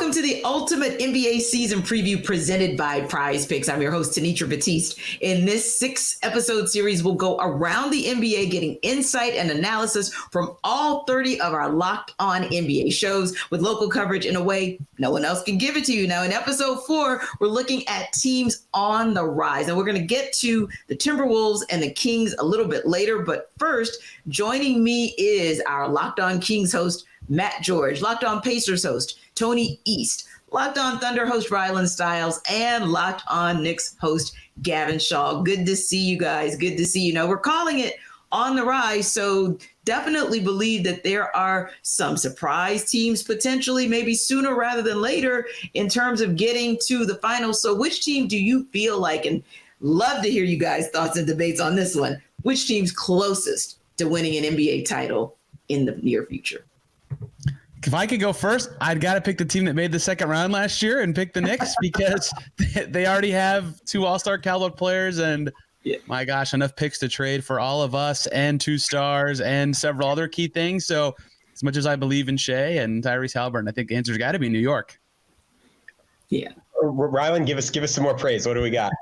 Welcome to the ultimate NBA season preview presented by Prize Picks. I'm your host, Tenitra Batiste. In this 6-episode series, we'll go around the NBA getting insight and analysis from all 30 of our Locked On NBA shows with local coverage in a way no one else can give it to you. Now, in episode 4, we're looking at teams on the rise. And we're going to get to the Timberwolves and the Kings a little bit later. But first, joining me is our Locked On Kings host, Matt George, Locked On Pacers host, Tony East, Locked On Thunder host, Rylan Stiles, and Locked On Knicks host, Gavin Schall. Good to see you guys. Good to see you. Now, we're calling it On the Rise, so definitely believe that there are some surprise teams potentially, maybe sooner rather than later, in terms of getting to the finals. So which team do you feel like, and love to hear you guys' thoughts and debates on this one, which team's closest to winning an NBA title in the near future? If I could go first, I'd got to pick the team that made the second round last year and pick the Knicks because they already have 2 all-star caliber players and, my gosh, enough picks to trade for all of us and 2 stars and several other key things. So as much as I believe in Shai and Tyrese Haliburton, I think the answer's got to be New York. Yeah. Rylan, give us some more praise. What do we got?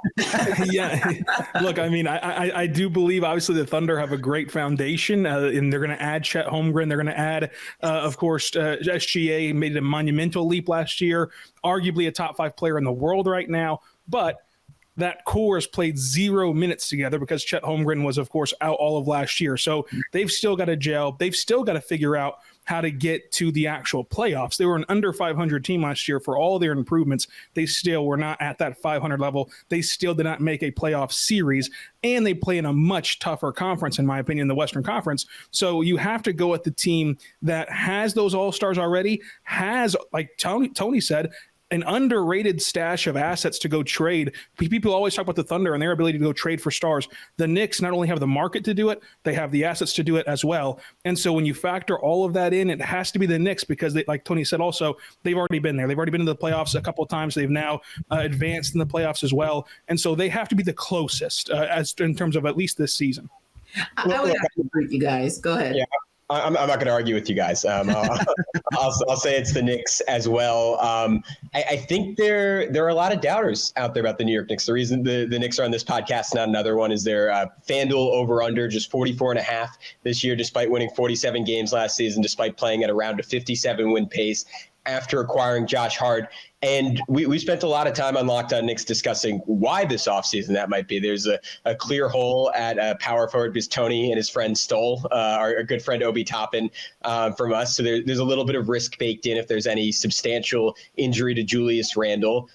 Yeah, look, I mean, I do believe obviously the Thunder have a great foundation, and they're going to add Chet Holmgren. They're going to add, of course, SGA made a monumental leap last year, arguably a top 5 player in the world right now, but that core has played 0 minutes together because Chet Holmgren was, of course, out all of last year. So they've still got to gel. They've still got to figure out how to get to the actual playoffs. They were an under 500 team last year. For all their improvements, they still were not at that 500 level. They still did not make a playoff series, and they play in a much tougher conference, in my opinion, the Western Conference. So you have to go at the team that has those all-stars already, has, like Tony said, an underrated stash of assets to go trade. People always talk about the Thunder and their ability to go trade for stars. The Knicks not only have the market to do it, they have the assets to do it as well. And so when you factor all of that in, it has to be the Knicks because, they, like Tony said also, they've already been there. They've already been to the playoffs a couple of times. They've now advanced in the playoffs as well. And so they have to be the closest as in terms of at least this season. I would have to agree with you guys. Go ahead. Yeah. I'm not going to argue with you guys. I'll say it's the Knicks as well. I think there are a lot of doubters out there about the New York Knicks. The reason the Knicks are on this podcast, not another one, is their FanDuel over-under just 44.5 this year, despite winning 47 games last season, despite playing at around a 57-win pace after acquiring Josh Hart. And we spent a lot of time on Locked On Knicks discussing why this offseason that might be. There's a clear hole at power forward because Tony and his friend stole our good friend Obi Toppin from us. So there's a little bit of risk baked in if there's any substantial injury to Julius Randle.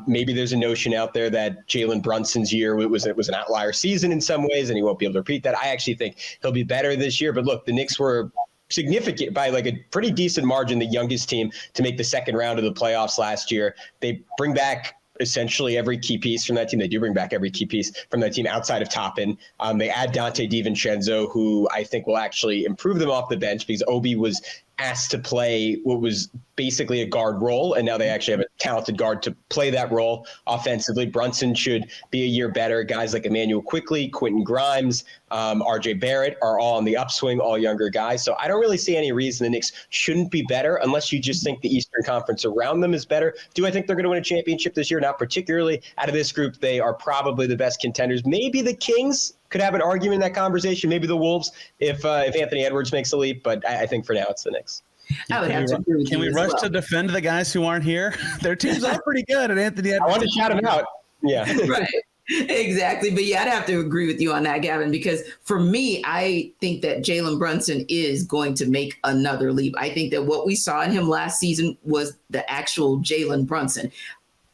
Maybe there's a notion out there that Jalen Brunson's year was an outlier season in some ways, and he won't be able to repeat that. I actually think he'll be better this year. But look, the Knicks were significant by like a pretty decent margin, the youngest team to make the second round of the playoffs last year. They bring back essentially every key piece from that team. They do bring back every key piece from that team outside of Toppin. They add Dante DiVincenzo, who I think will actually improve them off the bench because Obi was asked to play what was basically a guard role, and now they actually have a talented guard to play that role offensively. Brunson should be a year better. Guys like Emmanuel Quickley, Quentin Grimes, RJ Barrett are all on the upswing, all younger guys. So I don't really see any reason the Knicks shouldn't be better unless you just think the Eastern Conference around them is better. Do I think they're going to win a championship this year? Not particularly. Out of this group, they are probably the best contenders. Maybe the Kings could have an argument in that conversation. Maybe the Wolves if Anthony Edwards makes a leap, but I think for now it's the Knicks. I would have to agree with you. Can we rush to defend the guys who aren't here? Their teams are pretty good, and Anthony Edwards. I want to shout him out. Yeah. Right. Exactly. But yeah, I'd have to agree with you on that, Gavin, because for me, I think that Jalen Brunson is going to make another leap. I think that what we saw in him last season was the actual Jalen Brunson.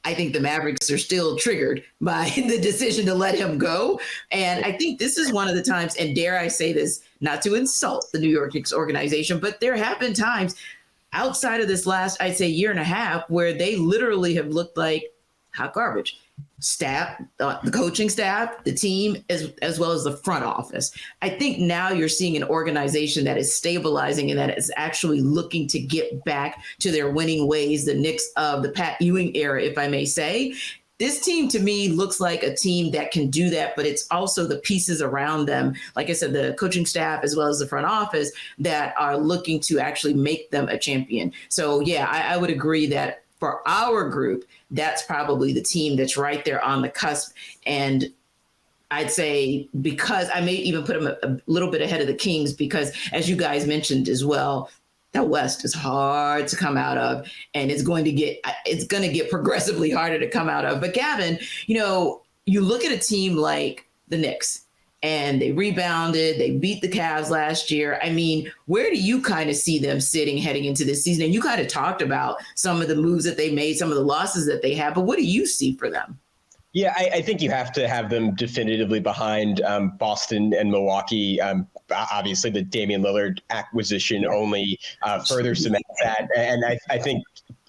I think the Mavericks are still triggered by the decision to let him go. And I think this is one of the times, and dare I say this, not to insult the New York Knicks organization, but there have been times outside of this last, I'd say, year and a half where they literally have looked like hot garbage. Staff, the coaching staff, the team, as well as the front office. I think now you're seeing an organization that is stabilizing and that is actually looking to get back to their winning ways, the Knicks of the Pat Ewing era, if I may say. This team, to me, looks like a team that can do that, but it's also the pieces around them, like I said, the coaching staff as well as the front office, that are looking to actually make them a champion. So, yeah, I would agree that for our group, that's probably the team that's right there on the cusp. And I'd say, because I may even put them a little bit ahead of the Kings, because as you guys mentioned as well, that West is hard to come out of, and it's going to get progressively harder to come out of. But Gavin, you look at a team like the Knicks, and they rebounded, they beat the Cavs last year. I mean, where do you kind of see them sitting heading into this season? And you kind of talked about some of the moves that they made, some of the losses that they have, but what do you see for them? Yeah, I think you have to have them definitively behind Boston and Milwaukee. Obviously, the Damian Lillard acquisition only further cements that. And I think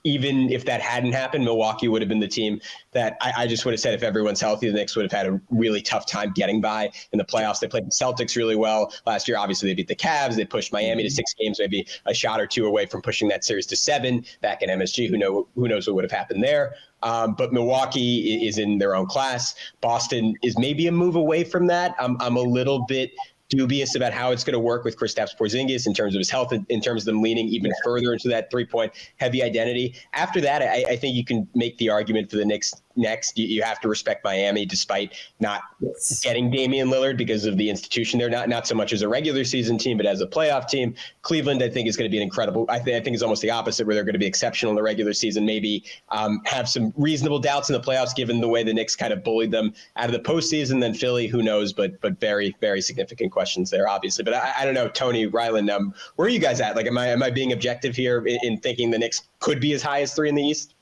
even if that hadn't happened, Milwaukee would have been the team that I just would have said, if everyone's healthy, the Knicks would have had a really tough time getting by in the playoffs. They played the Celtics really well last year. Obviously, they beat the Cavs. They pushed Miami to 6 games, maybe a shot or two away from pushing that series to 7 back in MSG. Who knows what would have happened there? But Milwaukee is in their own class. Boston is maybe a move away from that. I'm a little bit dubious about how it's going to work with Kristaps Porzingis in terms of his health, in terms of them leaning even further into that 3-point heavy identity. After that, I think you can make the argument for the Knicks next. You have to respect Miami despite not getting Damian Lillard because of the institution. They're not so much as a regular season team, but as a playoff team. Cleveland, I think, is going to be an incredible. I think it's almost the opposite, where they're going to be exceptional in the regular season, maybe have some reasonable doubts in the playoffs given the way the Knicks kind of bullied them out of the postseason. Then Philly, who knows, but very, very significant questions there, obviously. But I don't know, Tony, Rylan, where are you guys at? Like, am I being objective here in thinking the Knicks could be as high as 3 in the East?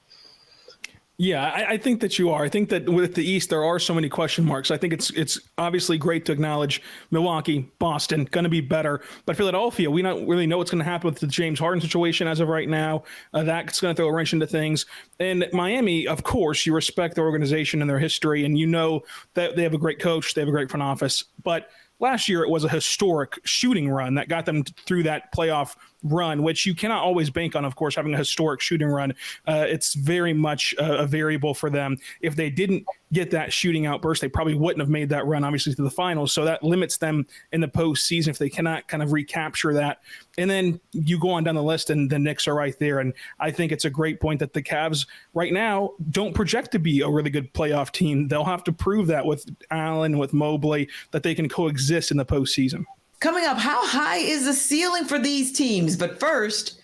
Yeah, I think that you are. I think that with the East, there are so many question marks. I think it's obviously great to acknowledge Milwaukee, Boston, going to be better. But Philadelphia, we don't really know what's going to happen with the James Harden situation as of right now. That's going to throw a wrench into things. And Miami, of course, you respect their organization and their history, and you know that they have a great coach, they have a great front office. But last year, it was a historic shooting run that got them through that playoff run, which you cannot always bank on, of course, having a historic shooting run. It's very much a variable for them. If they didn't get that shooting outburst, they probably wouldn't have made that run, obviously, to the finals. So that limits them in the postseason if they cannot kind of recapture that. And then you go on down the list, and the Knicks are right there. And I think it's a great point that the Cavs right now don't project to be a really good playoff team. They'll have to prove that with Allen, with Mobley, that they can coexist in the postseason. Coming up, how high is the ceiling for these teams? But first,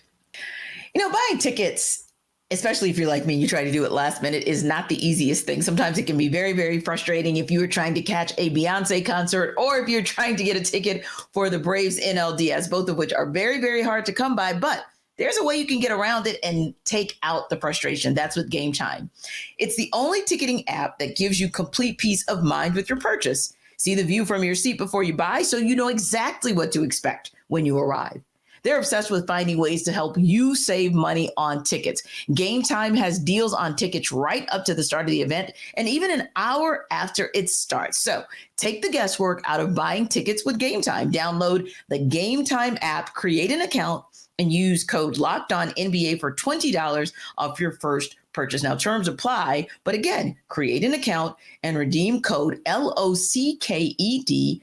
buying tickets, especially if you're like me and you try to do it last minute, is not the easiest thing. Sometimes it can be very, very frustrating if you were trying to catch a Beyonce concert or if you're trying to get a ticket for the Braves NLDS, both of which are very, very hard to come by. But there's a way you can get around it and take out the frustration. That's with Game Time. It's the only ticketing app that gives you complete peace of mind with your purchase. See the view from your seat before you buy, so you know exactly what to expect when you arrive. They're obsessed with finding ways to help you save money on tickets. Game Time has deals on tickets right up to the start of the event and even an hour after it starts. So take the guesswork out of buying tickets with Game Time. Download the Game Time app, create an account, and use code LOCKEDONNBA for $20 off your first purchase. Now, terms apply, but again, create an account and redeem code LOCKEDONNBA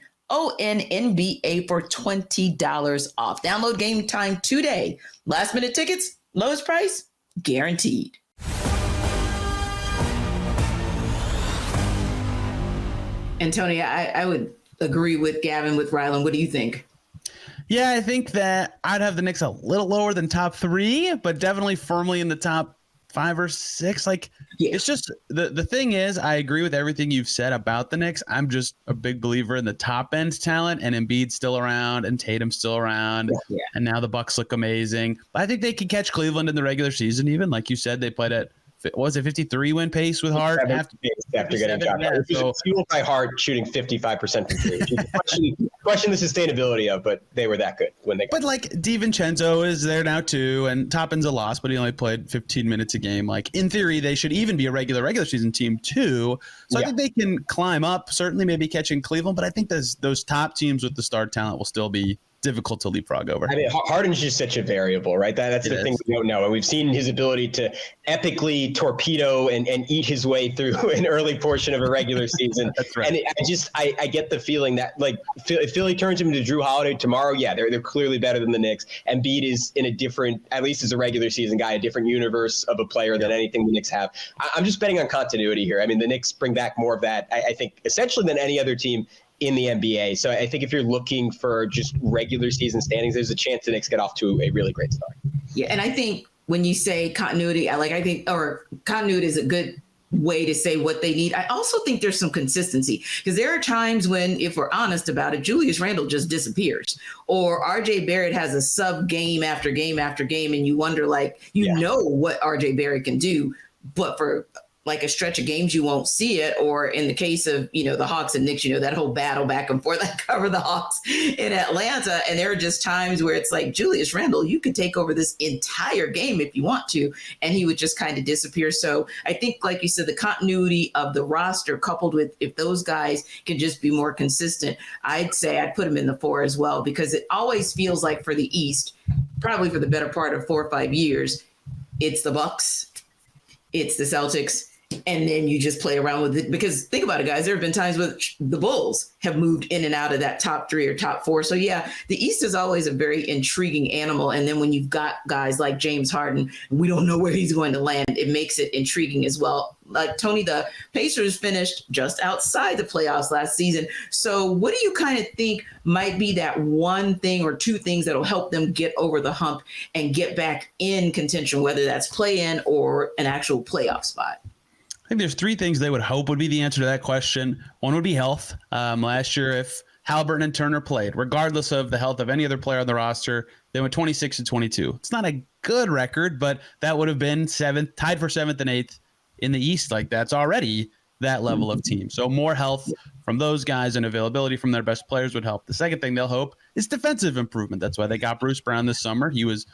for $20 off. Download Game Time today. Last minute tickets, lowest price, guaranteed. And Tony, I would agree with Gavin, with Rylan. What do you think? Yeah, I think that I'd have the Knicks a little lower than top 3, but definitely firmly in the top 5 or 6. It's just the thing is, I agree with everything you've said about the Knicks. I'm just a big believer in the top end talent, and Embiid's still around and Tatum's still around. Yeah. And now the Bucks look amazing. But I think they can catch Cleveland in the regular season. Even like you said, they played at, what was it, 53 win pace with Hart after getting Josh Hart. So fueled by Hart shooting 55% from three. Question the sustainability of, but they were that good when they got. But like DiVincenzo is there now too, and Toppin's a loss, but he only played 15 minutes a game. Like in theory, they should even be a regular season team too. So I think they can climb up. Certainly, maybe catching Cleveland, but I think those top teams with the star talent will still be difficult to leapfrog over. I mean, Harden's just such a variable, right? That's the thing we don't know. And we've seen his ability to epically torpedo and eat his way through an early portion of a regular season. That's right. And I get the feeling that, like, if Philly turns him into Drew Holiday tomorrow, yeah, they're clearly better than the Knicks. And Embiid is in a different, at least as a regular season guy, a different universe of a player than anything the Knicks have. I'm just betting on continuity here. I mean, the Knicks bring back more of that, I think, essentially than any other team in the NBA. So I think if you're looking for just regular season standings, there's a chance the Knicks get off to a really great start. Yeah, and I think when you say continuity, continuity is a good way to say what they need. I also think there's some consistency, because there are times when, if we're honest about it, Julius Randle just disappears, or RJ Barrett has a sub game after game after game, and you wonder, like, know what RJ Barrett can do, but for like a stretch of games, you won't see it. Or in the case of, the Hawks and Knicks, that whole battle back and forth, that cover the Hawks in Atlanta. And there are just times where it's like, Julius Randle, you can take over this entire game if you want to. And he would just kind of disappear. So I think, like you said, the continuity of the roster, coupled with, if those guys can just be more consistent, I'd say I'd put them in the 4 as well, because it always feels like for the East, probably for the better part of 4 or 5 years, it's the Bucks, it's the Celtics, and then you just play around with it. Because think about it, guys, there have been times where the Bulls have moved in and out of that top 3 or top 4. So yeah, the East is always a very intriguing animal. And then when you've got guys like James Harden, we don't know where he's going to land, it makes it intriguing as well. Like Tony, the Pacers finished just outside the playoffs last season. So what do you kind of think might be that one thing or two things that'll help them get over the hump and get back in contention, whether that's play-in or an actual playoff spot? I think there's 3 things they would hope would be the answer to that question. One would be health. Last year, if Haliburton and Turner played, regardless of the health of any other player on the roster, they went 26-22. It's not a good record, but that would have been 7th, tied for 7th and 8th in the East. Like, that's already that level of team. So more health from those guys and availability from their best players would help. The second thing they'll hope is defensive improvement. That's why they got Bruce Brown this summer. He was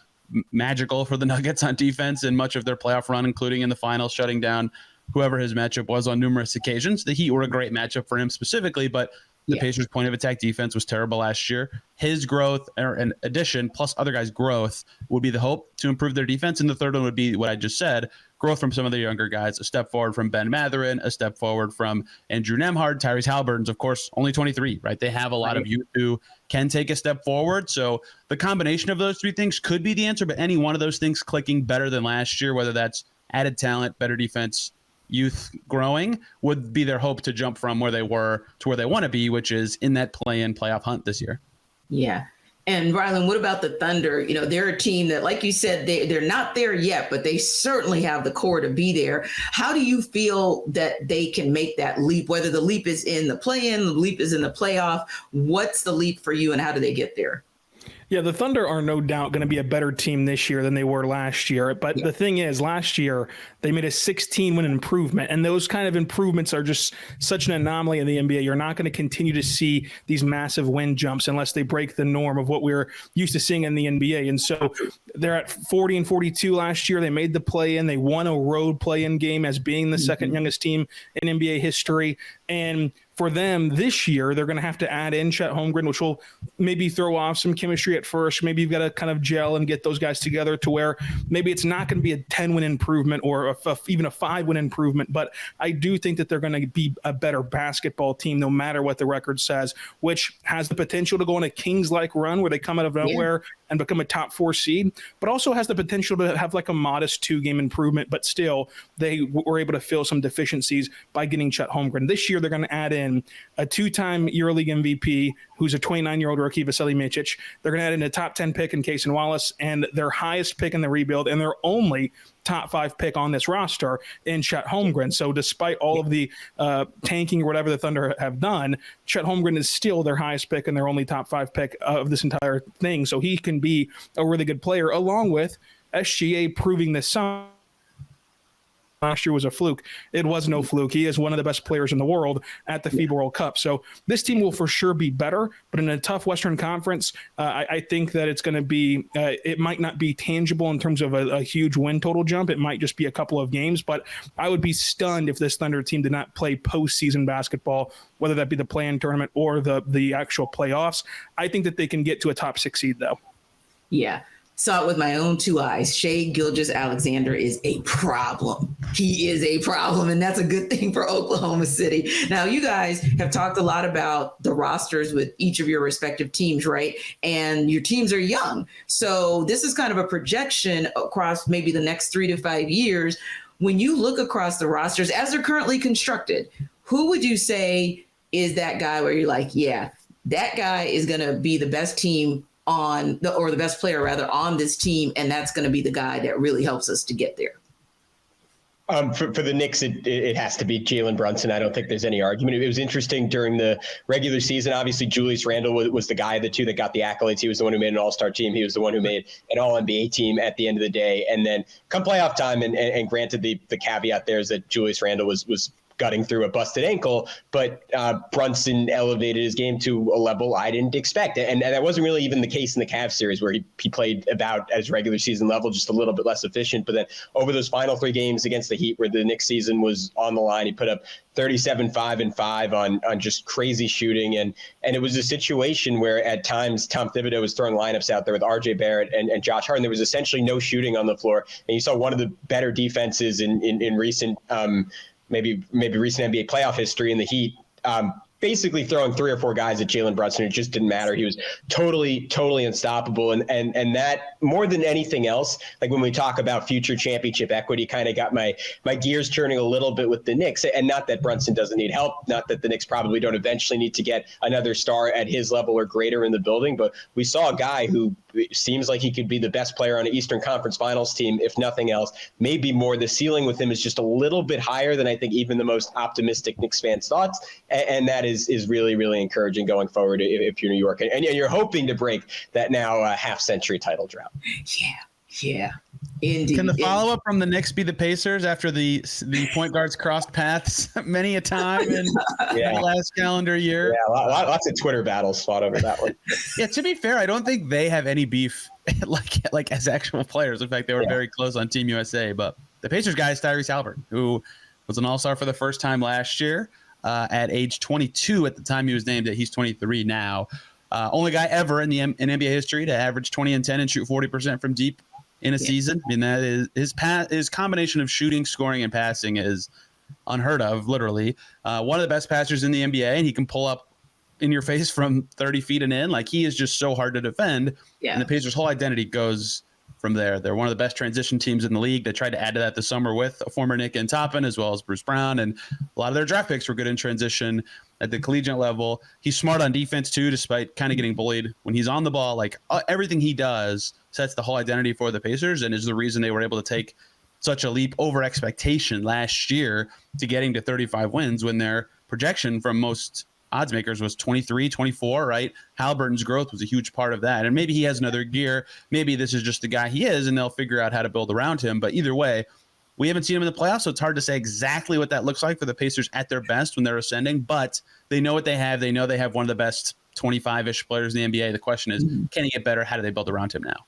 magical for the Nuggets on defense in much of their playoff run, including in the finals, shutting down whoever his matchup was on numerous occasions. The Heat were a great matchup for him specifically, but the Pacers' point of attack defense was terrible last year. His growth, or an addition, plus other guys' growth, would be the hope to improve their defense. And the third one would be what I just said, growth from some of the younger guys, a step forward from Ben Mathurin, a step forward from Andrew Nembhard. Tyrese Haliburton's, of course, only 23, right? They have a lot of youth who can take a step forward. So the combination of those 3 things could be the answer, but any one of those things clicking better than last year, whether that's added talent, better defense, youth growing, would be their hope to jump from where they were to where they want to be, which is in that play-in playoff hunt this year. Yeah. And Rylan, what about the Thunder? They're a team that, like you said, they're not there yet, but they certainly have the core to be there. How do you feel that they can make that leap, whether the leap is in the play-in, the leap is in the playoff? What's the leap for you, and how do they get there? Yeah, the Thunder are no doubt going to be a better team this year than they were last year. But the thing is, last year, they made a 16-win improvement. And those kind of improvements are just such an anomaly in the NBA. You're not going to continue to see these massive win jumps unless they break the norm of what we're used to seeing in the NBA. And so they're at 40-42 last year. They made the play-in. They won a road play-in game as being the second youngest team in NBA history. And for them this year, they're going to have to add in Chet Holmgren, which will maybe throw off some chemistry at first. Maybe you've got to kind of gel and get those guys together to where maybe it's not going to be a 10-win improvement or even a 5-win improvement. But I do think that they're going to be a better basketball team no matter what the record says, which has the potential to go on a Kings-like run where they come out of nowhere and become a top 4 seed, but also has the potential to have like a modest 2-game improvement. But still, they were able to fill some deficiencies by getting Chet Holmgren. This year, they're going to add in a 2-time EuroLeague MVP who's a 29-year-old rookie, Vasilij Micic. They're going to add in a top 10 pick in Cason Wallace and their highest pick in the rebuild and their only top 5 pick on this roster in Chet Holmgren. So despite all of the tanking or whatever the Thunder have done, Chet Holmgren is still their highest pick and their only top 5 pick of this entire thing. So he can be a really good player, along with SGA proving this summer last year was a fluke. It was no fluke. He is one of the best players in the world at the FIBA World Cup. So this team will for sure be better, but in a tough Western Conference, I think that it's going to be, it might not be tangible in terms of a huge win total jump. It might just be a couple of games, but I would be stunned if this Thunder team did not play postseason basketball, whether that be the play-in tournament or the actual playoffs. I think that they can get to a top 6 seed though. Yeah. Saw it with my own 2 eyes. Shai Gilgeous-Alexander is a problem. He is a problem, and that's a good thing for Oklahoma City. Now, you guys have talked a lot about the rosters with each of your respective teams, right? And your teams are young. So this is kind of a projection across maybe the next 3 to 5 years. When you look across the rosters as they're currently constructed, who would you say is that guy where you're like, yeah, that guy is going to be the best team the best player rather on this team, and that's going to be the guy that really helps us to get there? For the Knicks, it has to be Jalen Brunson. I don't think there's any argument. It was interesting during the regular season. Obviously, Julius Randle was the guy of the two that got the accolades. He was the one who made an all-star team. He was the one who made an all-NBA team at the end of the day. And then come playoff time, and granted the caveat there is that Julius Randle was gutting through a busted ankle, but Brunson elevated his game to a level I didn't expect. And that wasn't really even the case in the Cavs series, where he played about at his regular season level, just a little bit less efficient. But then over those final 3 games against the Heat, where the Knicks season was on the line, he put up 37, 5, and 5 on just crazy shooting. And it was a situation where at times Tom Thibodeau was throwing lineups out there with RJ Barrett and Josh Hart, and there was essentially no shooting on the floor. And you saw one of the better defenses in recent maybe recent NBA playoff history in the Heat, basically throwing 3 or 4 guys at Jalen Brunson. It just didn't matter. He was totally unstoppable. And that, more than anything else, like when we talk about future championship equity, kind of got my gears turning a little bit with the Knicks. And not that Brunson doesn't need help, not that the Knicks probably don't eventually need to get another star at his level or greater in the building, but we saw a guy who seems like he could be the best player on an Eastern Conference Finals team, if nothing else. Maybe more. The ceiling with him is just a little bit higher than I think even the most optimistic Knicks fans thought. And that is really, really encouraging going forward if you're New York. And you're hoping to break that now half-century title drought. Yeah. Indeed. Can the follow-up from the Knicks be the Pacers after the point guards crossed paths many a time in the last calendar year? Yeah, lots of Twitter battles fought over that one. Yeah, to be fair, I don't think they have any beef like as actual players. In fact, they were very close on Team USA. But the Pacers guy is Tyrese Haliburton, who was an all-star for the first time last year at age 22 at the time he was named. He's 23 now. Only guy ever in NBA history to average 20 and 10 and shoot 40% from deep in a season. I mean, that is his combination of shooting, scoring, and passing is unheard of, literally. One of the best passers in the NBA, and he can pull up in your face from 30 feet and in. Like, he is just so hard to defend. Yeah. And the Pacers' whole identity goes from there. They're one of the best transition teams in the league. They tried to add to that this summer with a former Nick and Toppin, as well as Bruce Brown, and a lot of their draft picks were good in transition at the collegiate level. He's smart on defense too, despite kind of getting bullied when he's on the ball. Like, everything he does sets the whole identity for the Pacers, and is the reason they were able to take such a leap over expectation last year to getting to 35 wins when their projection from most odds makers was 23, 24, right? Haliburton's growth was a huge part of that. And maybe he has another gear. Maybe this is just the guy he is, and they'll figure out how to build around him. But either way, we haven't seen him in the playoffs, so it's hard to say exactly what that looks like for the Pacers at their best when they're ascending. But they know what they have. They know they have one of the best 25-ish players in the NBA. The question is, can he get better? How do they build around him now?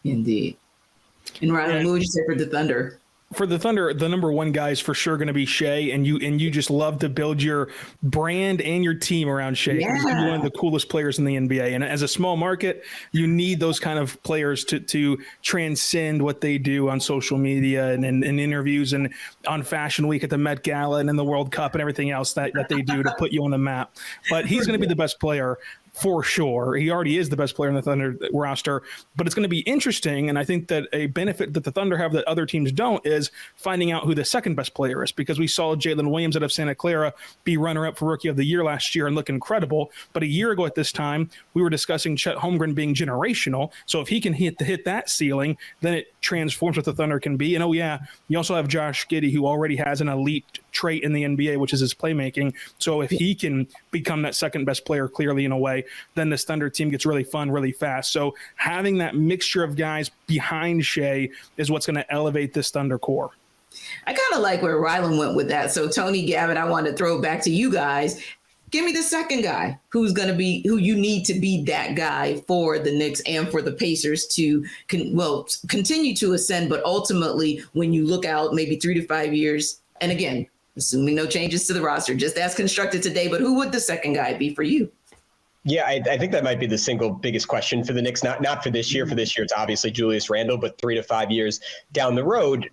Indeed. And Rylan, what would you say for the Thunder? For the Thunder, the number one guy is for sure going to be Shai, and you just love to build your brand and your team around Shai. He's one of the coolest players in the NBA, and as a small market, you need those kind of players to transcend what they do on social media and interviews and on Fashion Week at the Met Gala and in the World Cup and everything else that they do to put you on the map. But he's going to be the best player for sure. He already is the best player in the Thunder roster, but it's going to be interesting. And I think that a benefit that the Thunder have that other teams don't is finding out who the second best player is, because we saw Jalen Williams out of Santa Clara be runner-up for Rookie of the Year last year and look incredible. But a year ago at this time, we were discussing Chet Holmgren being generational. So if he can hit that ceiling, then it transforms what the Thunder can be. And you also have Josh Giddey, who already has an elite trait in the NBA, which is his playmaking. So if he can become that second best player clearly in a way, then this Thunder team gets really fun really fast. So having that mixture of guys behind Shai is what's going to elevate this Thunder core. I kind of like where Rylan went with that. So Tony, Gavin, I want to throw it back to you guys. Give me the second guy who you need to be that guy for the Knicks and for the Pacers to continue to ascend. But ultimately, when you look out maybe 3 to 5 years, and again, assuming no changes to the roster, just as constructed today, but who would the second guy be for you? Yeah, I think that might be the single biggest question for the Knicks, not for this year. For this year, it's obviously Julius Randle, but 3 to 5 years down the road,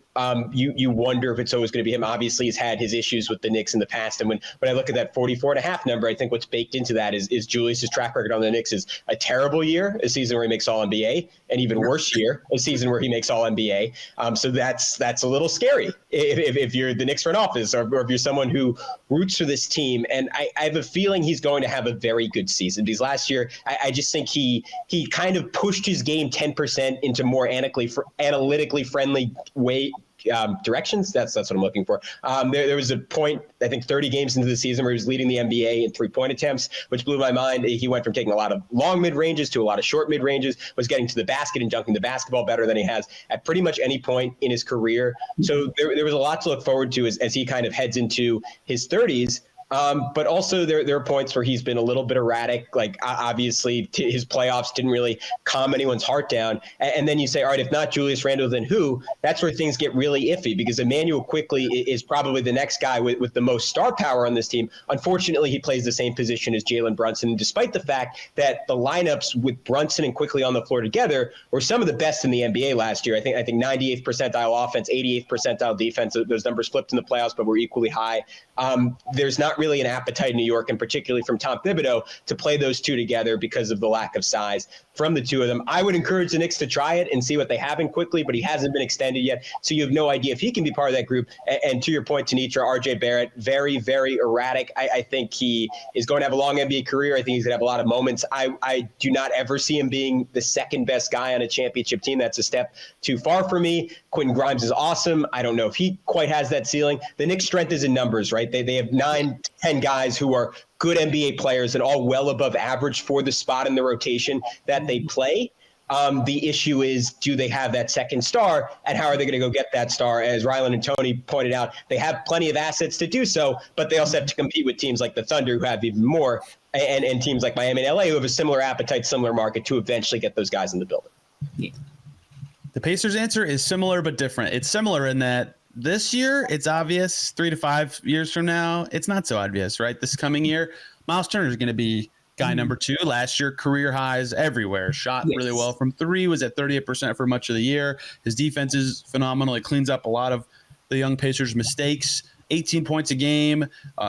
you wonder if it's always going to be him. Obviously, he's had his issues with the Knicks in the past. And when I look at that 44.5 number, I think what's baked into that is Julius's track record on the Knicks is a terrible year, a season where he makes All-NBA, an even worse year, a season where he makes All-NBA. So that's a little scary if you're the Knicks front office or if you're someone who roots for this team. And I have a feeling he's going to have a very good season because last year, I just think he kind of pushed his game 10% into more analytically friendly directions. That's what I'm looking for. There was a point, I think 30 games into the season where he was leading the NBA in 3-point attempts, which blew my mind. He went from taking a lot of long mid-ranges to a lot of short mid-ranges, was getting to the basket and dunking the basketball better than he has at pretty much any point in his career. So there was a lot to look forward to as he kind of heads into his 30s. But also there are points where he's been a little bit erratic. Like obviously his playoffs didn't really calm anyone's heart down. And then you say, all right, if not Julius Randle, then who? That's where things get really iffy because Emmanuel Quickley is probably the next guy with the most star power on this team. Unfortunately, he plays the same position as Jalen Brunson, despite the fact that the lineups with Brunson and Quickley on the floor together were some of the best in the NBA last year. I think 98th percentile offense, 88th percentile defense. Those numbers flipped in the playoffs, but were equally high. There's not really an appetite in New York, and particularly from Tom Thibodeau, to play those two together because of the lack of size from the two of them. I would encourage the Knicks to try it and see what they have in Quickley, but he hasn't been extended yet, so you have no idea if he can be part of that group. And to your point, Tenitra, RJ Barrett, very, very erratic. I think he is going to have a long NBA career. I think he's going to have a lot of moments. I do not ever see him being the second best guy on a championship team. That's a step too far for me. Quentin Grimes is awesome. I don't know if he quite has that ceiling. The Knicks' strength is in numbers, right? They have 9 to 10 guys who are good NBA players and all well above average for the spot in the rotation that they play. The issue is, do they have that second star, and how are they going to go get that star? As Rylan and Tony pointed out, they have plenty of assets to do so, but they also have to compete with teams like the Thunder who have even more, and teams like Miami and LA who have a similar appetite, similar market to eventually get those guys in the building. Yeah. The Pacers' answer is similar but different. It's similar in that this year, it's obvious. 3 to 5 years from now, it's not so obvious, right? This coming year, Miles Turner is going to be guy number 2. Last year, career highs everywhere. Shot really well from 3, was at 38% for much of the year. His defense is phenomenal. He cleans up a lot of the young Pacers' mistakes. 18 points a game,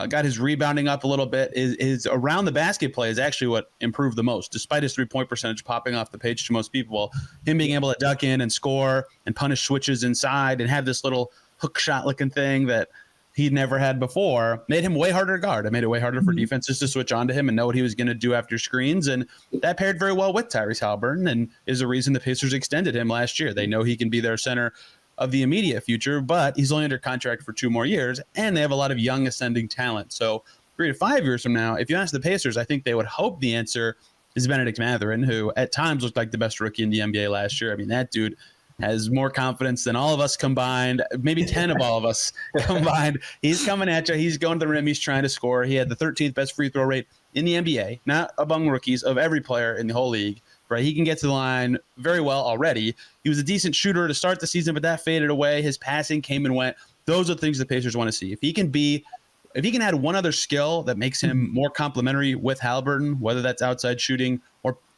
got his rebounding up a little bit. His around the basket play is actually what improved the most, despite his 3-point percentage popping off the page to most people. Him being able to duck in and score and punish switches inside and have this little hook shot looking thing that he'd never had before made him way harder to guard. It made it way harder for defenses to switch onto him and know what he was going to do after screens. And that paired very well with Tyrese Haliburton and is the reason the Pacers extended him last year. They know he can be their center of the immediate future, but he's only under contract for 2 more years, and they have a lot of young ascending talent. So 3 to 5 years from now, if you ask the Pacers, I think they would hope the answer is Benedict Mathurin, who at times looked like the best rookie in the NBA last year. I mean, that dude has more confidence than all of us combined, maybe 10 of all of us combined. He's coming at you. He's going to the rim. He's trying to score. He had the 13th best free throw rate in the NBA, not among rookies, of every player in the whole league. Right, he can get to the line very well already. He was a decent shooter to start the season, but that faded away. His passing came and went. Those are the things the Pacers want to see. If he can add one other skill that makes him more complementary with Haliburton, whether that's outside shooting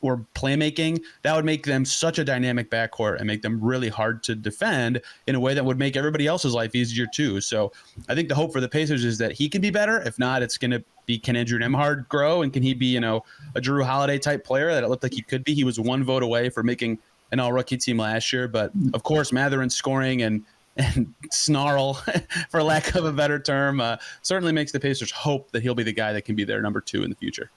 or playmaking, that would make them such a dynamic backcourt and make them really hard to defend in a way that would make everybody else's life easier too. So I think the hope for the Pacers is that he can be better. If not, it's going to be, can Andrew Nembhard grow, and can he be, a Jrue Holiday type player that it looked like he could be? He was 1 vote away from making an all-rookie team last year. But of course, Mathurin scoring and snarl, for lack of a better term, certainly makes the Pacers hope that he'll be the guy that can be their number 2 in the future.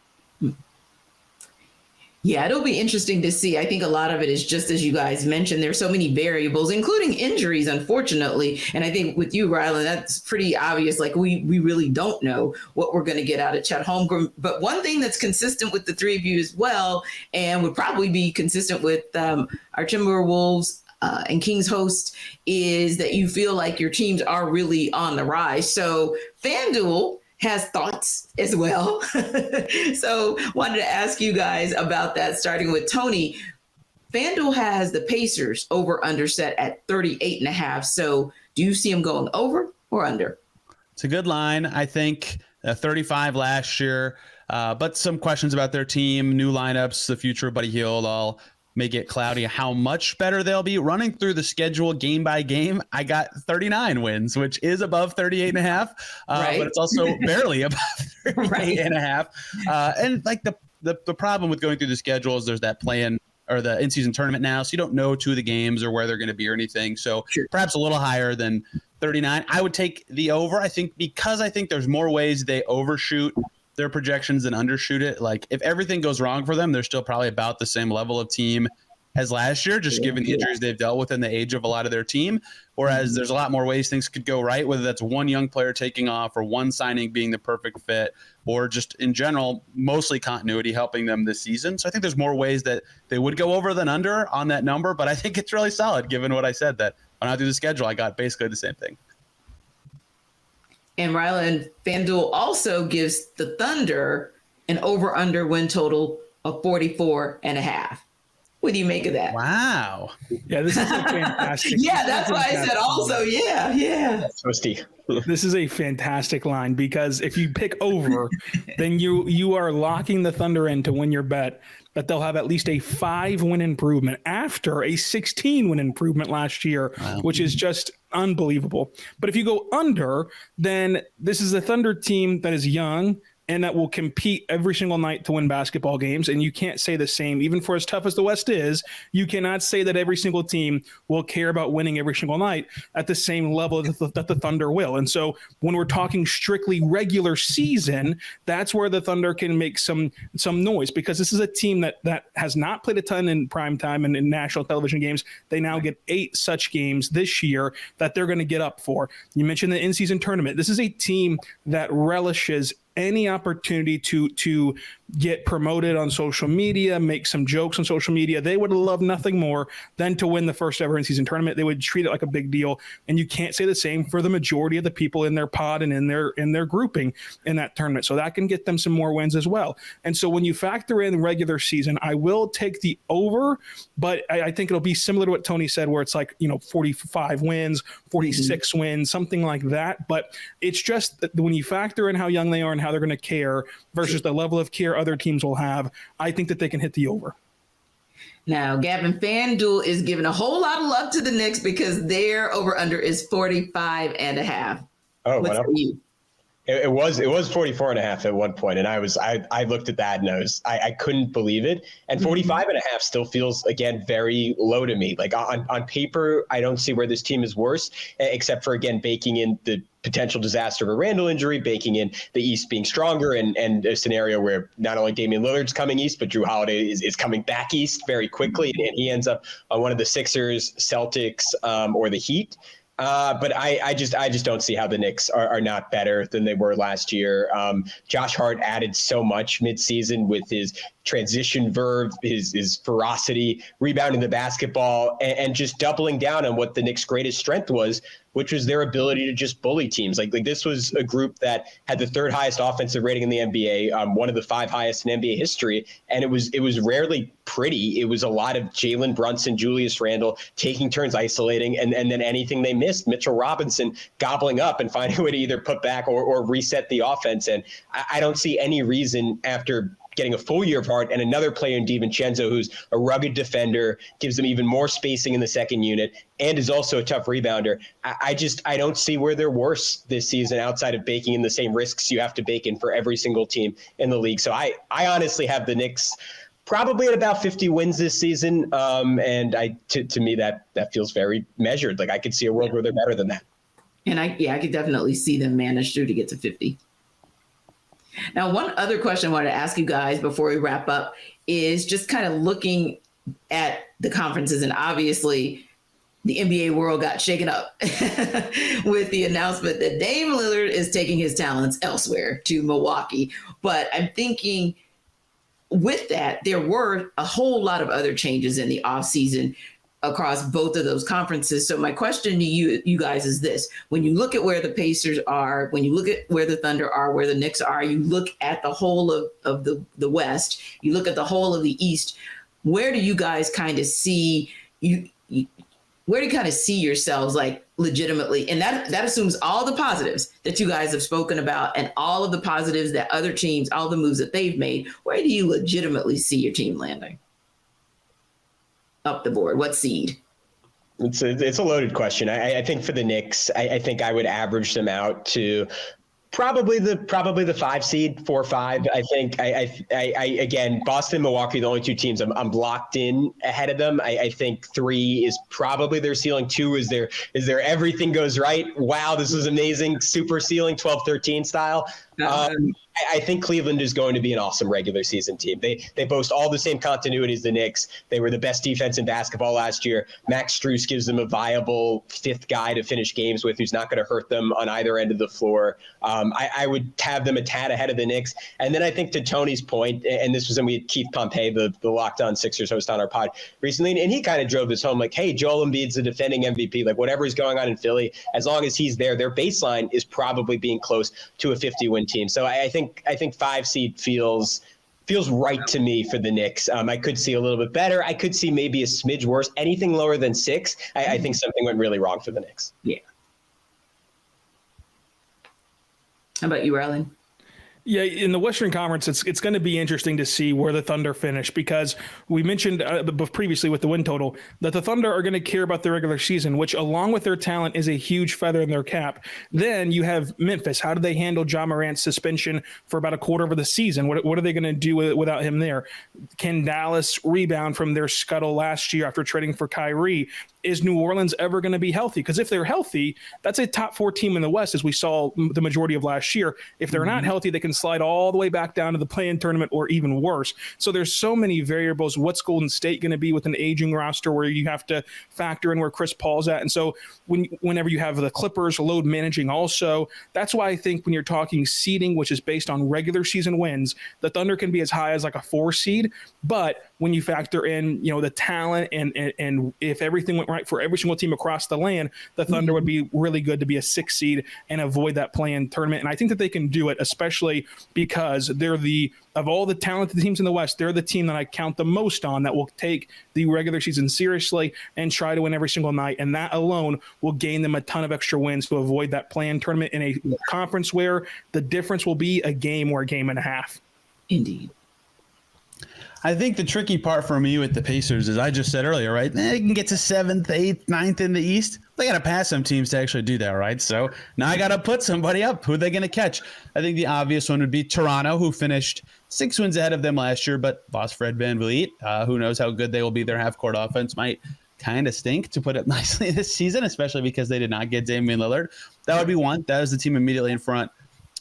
Yeah, it'll be interesting to see. I think a lot of it is just as you guys mentioned, there's so many variables, including injuries, unfortunately. And I think with you, Rylan, that's pretty obvious. Like we really don't know what we're going to get out of Chet Holmgren. But one thing that's consistent with the 3 of you as well, and would probably be consistent with our Timberwolves and Kings host is that you feel like your teams are really on the rise. So FanDuel has thoughts as well. So wanted to ask you guys about that, starting with Tony. FanDuel has the Pacers over under set at 38.5. So do you see them going over or under? It's a good line. I think 35 last year, but some questions about their team, new lineups, the future of Buddy Hield all may get cloudy. How much better they'll be running through the schedule game by game. I got 39 wins, which is above 38.5, right. But it's also barely above 38.5. And like the problem with going through the schedule is there's that play-in or the in-season tournament now, so you don't know two of the games or where they're going to be or anything. So perhaps a little higher than 39. I would take the over. I think because I think there's more ways they overshoot their projections than undershoot it. Like if everything goes wrong for them, they're still probably about the same level of team as last year, just given the injuries they've dealt with and the age of a lot of their team. Whereas there's a lot more ways things could go right, whether that's one young player taking off or one signing being the perfect fit, or just in general, mostly continuity helping them this season. So I think there's more ways that they would go over than under on that number, but I think it's really solid given what I said, that when I do the schedule, I got basically the same thing. And Rylan, FanDuel also gives the Thunder an over-under win total of 44.5. What do you make of that? Wow. Yeah, this is a fantastic. Yeah, that's why I said also. Yeah. Toasty. This is a fantastic line, because if you pick over, then you are locking the Thunder in to win your bet that they'll have at least a 5-win improvement after a 16-win improvement last year, which is just unbelievable. But if you go under, then this is a Thunder team that is young and that will compete every single night to win basketball games. And you can't say the same, even for as tough as the West is, you cannot say that every single team will care about winning every single night at the same level that the Thunder will. And so when we're talking strictly regular season, that's where the Thunder can make some noise, because this is a team that has not played a ton in prime time and in national television games. They now get 8 such games this year that they're going to get up for. You mentioned the in-season tournament. This is a team that relishes any opportunity to get promoted on social media, make some jokes on social media. They would love nothing more than to win the first ever in-season tournament. They would treat it like a big deal. And you can't say the same for the majority of the people in their pod and in their grouping in that tournament. So that can get them some more wins as well. And so when you factor in regular season, I will take the over, but I think it'll be similar to what Tony said, where it's like, 45 wins, 46 wins, something like that. But it's just that when you factor in how young they are and how they're going to care versus the level of care other teams will have, I think that they can hit the over. Now, Gavin, FanDuel is giving a whole lot of love to the Knicks because their over-under is 45.5. Oh, what's for you? It was 44.5 at one point, and I looked at that and I couldn't believe it. And 45.5 still feels, again, very low to me. Like on paper, I don't see where this team is worse, except for, again, baking in the potential disaster of a Randle injury, baking in the East being stronger, and a scenario where not only Damian Lillard's coming East, but Jrue Holiday is coming back East very quickly, and he ends up on one of the Sixers, Celtics, or the Heat. But I just don't see how the Knicks are not better than they were last year. Josh Hart added so much midseason with his transition verve, his ferocity, rebounding the basketball, and just doubling down on what the Knicks' greatest strength was, which was their ability to just bully teams. Like this was a group that had the 3rd highest offensive rating in the NBA, one of the 5 highest in NBA history, and it was rarely pretty. It was a lot of Jalen Brunson, Julius Randle taking turns isolating, and then anything they missed, Mitchell Robinson gobbling up and finding a way to either put back or reset the offense. And I don't see any reason, after getting a full year of Hart and another player in DiVincenzo, who's a rugged defender, gives them even more spacing in the second unit, and is also a tough rebounder. I don't see where they're worse this season outside of baking in the same risks you have to bake in for every single team in the league. So I honestly have the Knicks probably at about 50 wins this season. And to me, that feels very measured. Like I could see a world where they're better than that. And I could definitely see them manage through to get to 50. Now, one other question I wanted to ask you guys before we wrap up is just kind of looking at the conferences. And obviously, the NBA world got shaken up with the announcement that Dame Lillard is taking his talents elsewhere to Milwaukee. But I'm thinking with that, there were a whole lot of other changes in the offseason. across both of those conferences. So my question to you guys is this: when you look at where the Pacers are, when you look at where the Thunder are, where the Knicks are, you look at the whole of the West, you look at the whole of the East, where do you guys kind of see where do you kind of see yourselves like legitimately? And that assumes all the positives that you guys have spoken about and all of the positives that other teams, all the moves that they've made. Where do you legitimately see your team landing? Up the board, what seed? It's a loaded question. I think for the Knicks, I think I would average them out to probably the 5 seed, 4-5. I think I again, Boston, Milwaukee, the only two teams I'm locked in ahead of them. I think 3 is probably their ceiling. 2 is their everything goes right. Wow, this is amazing. Super ceiling, 12-13 style. I think Cleveland is going to be an awesome regular season team. They boast all the same continuity as the Knicks. They were the best defense in basketball last year. Max Strus gives them a viable 5th guy to finish games with who's not going to hurt them on either end of the floor. I would have them a tad ahead of the Knicks. And then I think to Tony's point, and this was when we had Keith Pompey, the Locked On Sixers host on our pod recently, and he kind of drove this home like, hey, Joel Embiid's the defending MVP. Like whatever is going on in Philly, as long as he's there, their baseline is probably being close to a 50-win team. So I think 5 seed feels right to me for the Knicks. I could see a little bit better. I could see maybe a smidge worse. Anything lower than 6, I think something went really wrong for the Knicks. Yeah. How about you, Rylan? Yeah, in the Western Conference, it's going to be interesting to see where the Thunder finish, because we mentioned previously with the win total that the Thunder are going to care about the regular season, which along with their talent is a huge feather in their cap. Then you have Memphis. How do they handle Ja Morant's suspension for about a quarter of the season? What are they going to do without him there? Can Dallas rebound from their scuttle last year after trading for Kyrie? Is New Orleans ever going to be healthy? Because if they're healthy, that's a top 4 team in the West, as we saw the majority of last year. If they're not healthy, they can slide all the way back down to the play-in tournament or even worse. So there's so many variables. What's Golden State going to be with an aging roster where you have to factor in where Chris Paul's at? And so whenever you have the Clippers load managing also, that's why I think when you're talking seeding, which is based on regular season wins, the Thunder can be as high as like a 4 seed. But when you factor in, the talent and if everything went right for every single team across the land, the Thunder would be really good to be a 6 seed and avoid that play-in tournament. And I think that they can do it, especially because they're of all the talented teams in the West, they're the team that I count the most on that will take the regular season seriously and try to win every single night. And that alone will gain them a ton of extra wins to avoid that play-in tournament in a conference where the difference will be a game or a game and a half. Indeed. I think the tricky part for me with the Pacers is I just said earlier, right? They can get to 7th, 8th, 9th in the East. They got to pass some teams to actually do that, right? So now I got to put somebody up. Who are they going to catch? I think the obvious one would be Toronto, who finished 6 wins ahead of them last year, but lost Fred VanVleet. Who knows how good they will be. Their half-court offense might kind of stink, to put it nicely, this season, especially because they did not get Damian Lillard. That would be one. That was the team immediately in front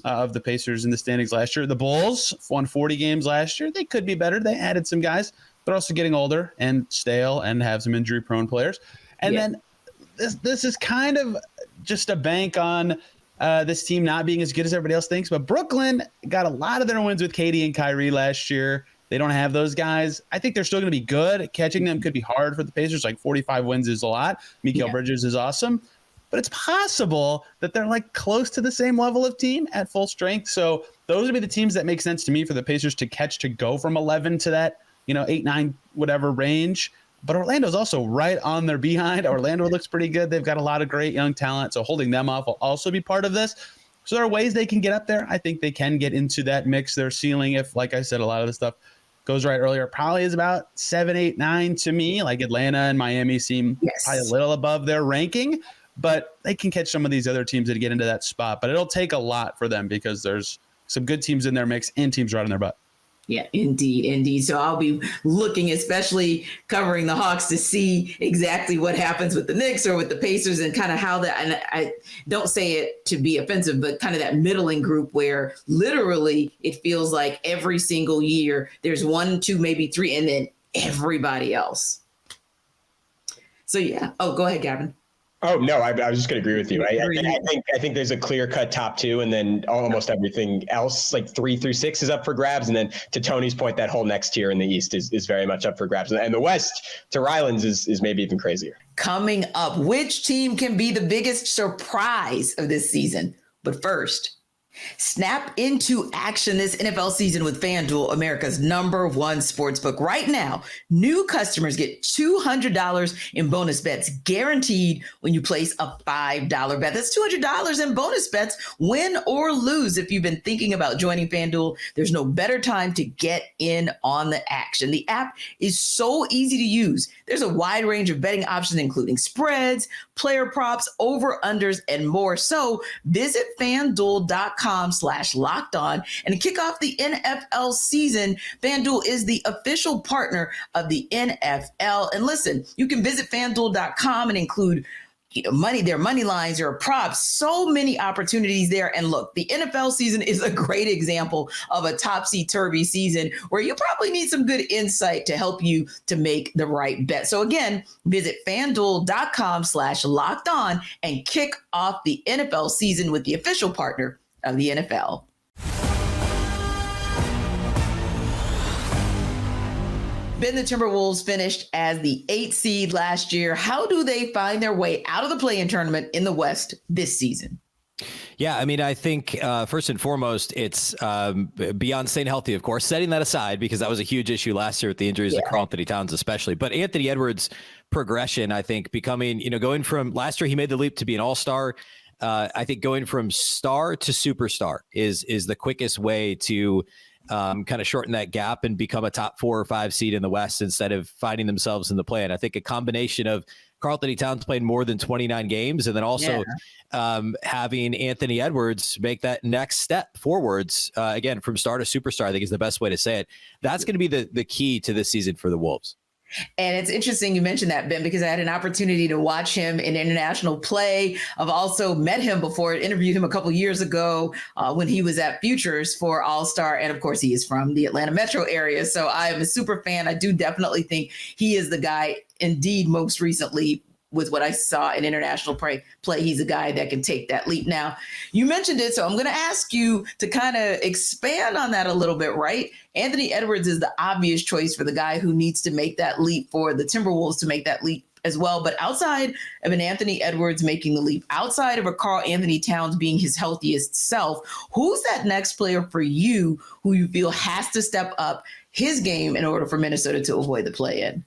of the Pacers in the standings last year. The Bulls won 40 games last year. They could be better. They added some guys. They're also getting older and stale and have some injury-prone players. And then this is kind of just a bank on this team not being as good as everybody else thinks. But Brooklyn got a lot of their wins with KD and Kyrie last year. They don't have those guys. I think they're still going to be good. Catching them could be hard for the Pacers. Like 45 wins is a lot. Mikal Bridges is awesome. But it's possible that they're like close to the same level of team at full strength. So those would be the teams that make sense to me for the Pacers to catch, to go from 11 to that, 8, 9, whatever range. But Orlando's also right on their behind. Orlando looks pretty good. They've got a lot of great young talent. So holding them off will also be part of this. So there are ways they can get up there. I think they can get into that mix. Their ceiling, if, like I said, a lot of the stuff goes right earlier, probably is about 7, 8, 9 to me. Like Atlanta and Miami seem probably a little above their ranking. But they can catch some of these other teams that get into that spot. But it'll take a lot for them because there's some good teams in their mix and teams right in their butt. Yeah, indeed. So I'll be looking, especially covering the Hawks, to see exactly what happens with the Knicks or with the Pacers and kind of how that, and I don't say it to be offensive, but kind of that middling group where literally it feels like every single year there's 1, 2, maybe 3, and then everybody else. So yeah. Oh, go ahead, Gavin. Oh no, I was just going to agree with you. I think there's a clear-cut top two, and then almost everything else, like 3 through 6, is up for grabs. And then to Tony's point, that whole next tier in the East is very much up for grabs. And the West, to Rylan's, is maybe even crazier. Coming up, which team can be the biggest surprise of this season? But first, snap into action this NFL season with FanDuel, America's #1 sportsbook. Right now, new customers get $200 in bonus bets guaranteed when you place a $5 bet. That's $200 in bonus bets, win or lose. If you've been thinking about joining FanDuel, there's no better time to get in on the action. The app is so easy to use. There's a wide range of betting options, including spreads, player props, over-unders, and more. So visit FanDuel.com/lockedon and kick off the NFL season. FanDuel is the official partner of the NFL. And listen, you can visit FanDuel.com and include their money lines, their props, so many opportunities there. And look, the NFL season is a great example of a topsy-turvy season where you probably need some good insight to help you to make the right bet. So again, visit FanDuel.com/lockedon and kick off the NFL season with the official partner of the NFL. Ben, the Timberwolves finished as the 8th seed last year. How do they find their way out of the play-in tournament in the West this season? Yeah, I mean, I think first and foremost, it's beyond staying healthy, of course, setting that aside, because that was a huge issue last year with the injuries to Karl Anthony Towns especially. But Anthony Edwards' progression, I think, becoming, going from last year, he made the leap to be an all-star. I think going from star to superstar is the quickest way to kind of shorten that gap and become a top 4 or 5 seed in the West instead of finding themselves in the play. And I think a combination of Karl Anthony Towns playing more than 29 games and then also having Anthony Edwards make that next step forwards, again, from star to superstar, I think is the best way to say it. That's going to be the key to this season for the Wolves. And it's interesting you mentioned that, Ben, because I had an opportunity to watch him in international play. I've also met him before, interviewed him a couple years ago when he was at Futures for All-Star. And of course, he is from the Atlanta metro area. So I am a super fan. I do definitely think he is the guy, indeed, most recently, with what I saw in international play, he's a guy that can take that leap. Now, you mentioned it, so I'm going to ask you to kind of expand on that a little bit, right? Anthony Edwards is the obvious choice for the guy who needs to make that leap, for the Timberwolves to make that leap as well. But outside of an Anthony Edwards making the leap, outside of a Karl Anthony Towns being his healthiest self, who's that next player for you who you feel has to step up his game in order for Minnesota to avoid the play-in?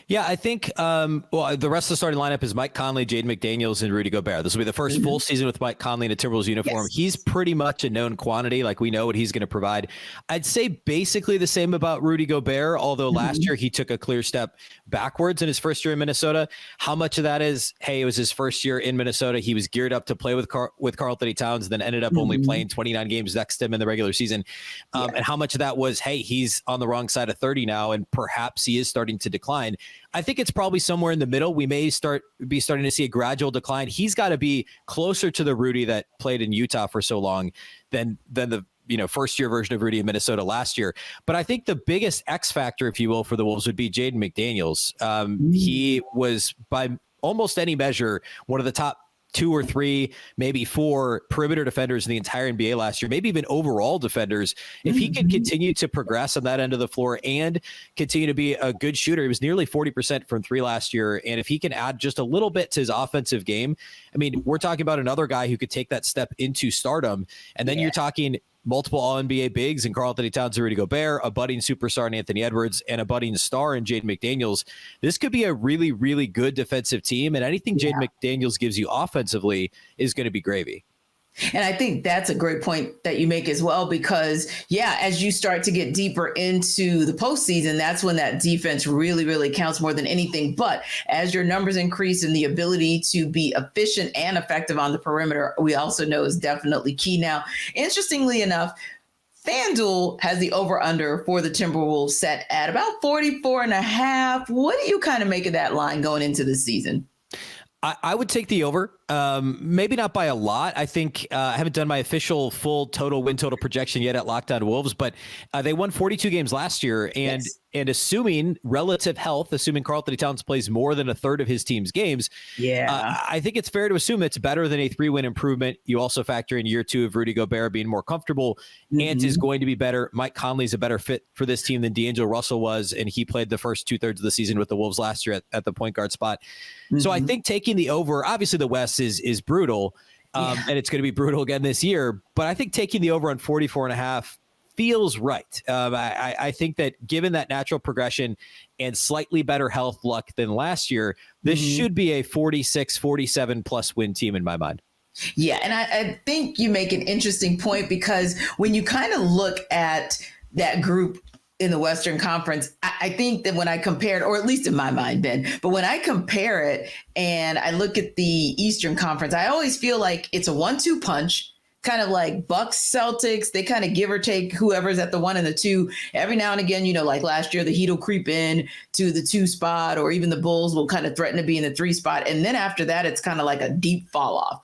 Yeah, I think, the rest of the starting lineup is Mike Conley, Jaden McDaniels, and Rudy Gobert. This will be the first full season with Mike Conley in a Timberwolves uniform. Yes. He's pretty much a known quantity. Like, we know what he's going to provide. I'd say basically the same about Rudy Gobert, although last year he took a clear step backwards in his first year in Minnesota. How much of that is, hey, it was his first year in Minnesota. He was geared up to play with Karl Anthony Towns, then ended up only playing 29 games next to him in the regular season. And how much of that was, hey, he's on the wrong side of 30 now, and perhaps he is starting to decline. I think it's probably somewhere in the middle. We may be starting to see a gradual decline. He's got to be closer to the Rudy that played in Utah for so long than the first year version of Rudy in Minnesota last year. But I think the biggest X factor, if you will, for the Wolves would be Jaden McDaniels. He was, by almost any measure, one of the top 2 or 3, maybe 4 perimeter defenders in the entire NBA last year, maybe even overall defenders. If he can continue to progress on that end of the floor and continue to be a good shooter, he was nearly 40% from 3 last year. And if he can add just a little bit to his offensive game, I mean, we're talking about another guy who could take that step into stardom. And then you're talking multiple All-NBA bigs in Karl Anthony Towns and Rudy Gobert, a budding superstar in Anthony Edwards, and a budding star in Jaden McDaniels. This could be a really, really good defensive team, and anything Jaden McDaniels gives you offensively is going to be gravy. And I think that's a great point that you make as well, because, as you start to get deeper into the postseason, that's when that defense really, really counts more than anything. But as your numbers increase and the ability to be efficient and effective on the perimeter, we also know is definitely key. Now, interestingly enough, FanDuel has the over-under for the Timberwolves set at about 44.5. What do you kind of make of that line going into the season? I would take the over. Maybe not by a lot. I think I haven't done my official full total win total projection yet at Locked On Wolves, but they won 42 games last year, and Yes. and assuming relative health, assuming Karl-Anthony Towns plays more than a third of his team's games, I think it's fair to assume it's better than a 3-win improvement. You also factor in year 2 of Rudy Gobert being more comfortable. Ant is going to be better. Mike Conley's a better fit for this team than D'Angelo Russell was, and he played the first 2/3 of the season with the Wolves last year at the point guard spot. So I think taking the over, obviously the West is brutal, and it's going to be brutal again this year, but I think taking the over on 44.5 feels right. I think that given that natural progression and slightly better health luck than last year, this should be a 46, 47 plus win team in my mind. Yeah, and I think you make an interesting point, because when you kind of look at that group in the Western Conference, I think that when I compare it, or at least in my mind, Ben, but when I compare it and I look at the Eastern Conference, I always feel like it's a 1-2 punch, kind of like Bucks, Celtics. They kind of give or take whoever's at the 1 and the 2. Every now and again, like last year, the Heat will creep in to the 2 spot, or even the Bulls will kind of threaten to be in the 3 spot. And then after that, it's kind of like a deep fall off.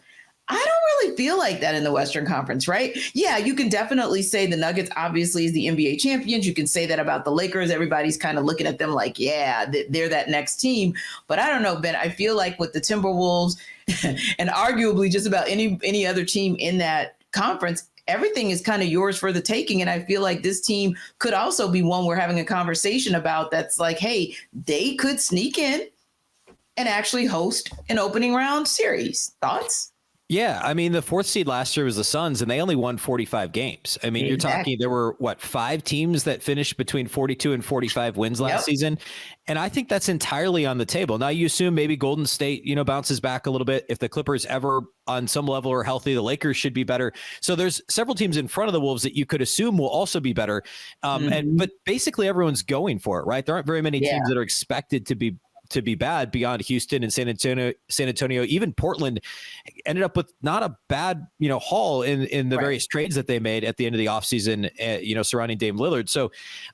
I don't really feel like that in the Western Conference, right? Yeah, you can definitely say the Nuggets obviously is the NBA champions. You can say that about the Lakers. Everybody's kind of looking at them like, yeah, they're that next team. But I don't know, Ben, I feel like with the Timberwolves and arguably just about any other team in that conference, everything is kind of yours for the taking. And I feel like this team could also be one we're having a conversation about that's like, hey, they could sneak in and actually host an opening round series. Thoughts? Yeah, I mean, the 4th seed last year was the Suns, and they only won 45 games. I mean, You're talking, there were, 5 teams that finished between 42 and 45 wins last season? And I think that's entirely on the table. Now, you assume maybe Golden State, bounces back a little bit. If the Clippers ever on some level are healthy, the Lakers should be better. So there's several teams in front of the Wolves that you could assume will also be better. But basically everyone's going for it, right? There aren't very many teams that are expected to be bad beyond Houston and San Antonio. Even Portland ended up with not a bad, haul in the various trades that they made at the end of the offseason, surrounding Dame Lillard. So,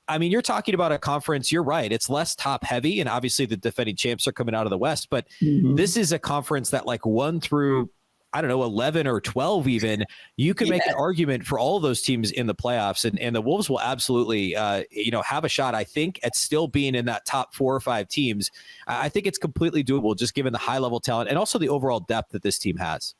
I mean, you're talking about a conference, you're right. It's less top heavy, and obviously the defending champs are coming out of the West, but this is a conference that 1 through 11 or 12 even, you can make an argument for all of those teams in the playoffs. And the Wolves will absolutely, have a shot, I think, at still being in that top 4 or 5 teams. I think it's completely doable, just given the high level talent and also the overall depth that this team has.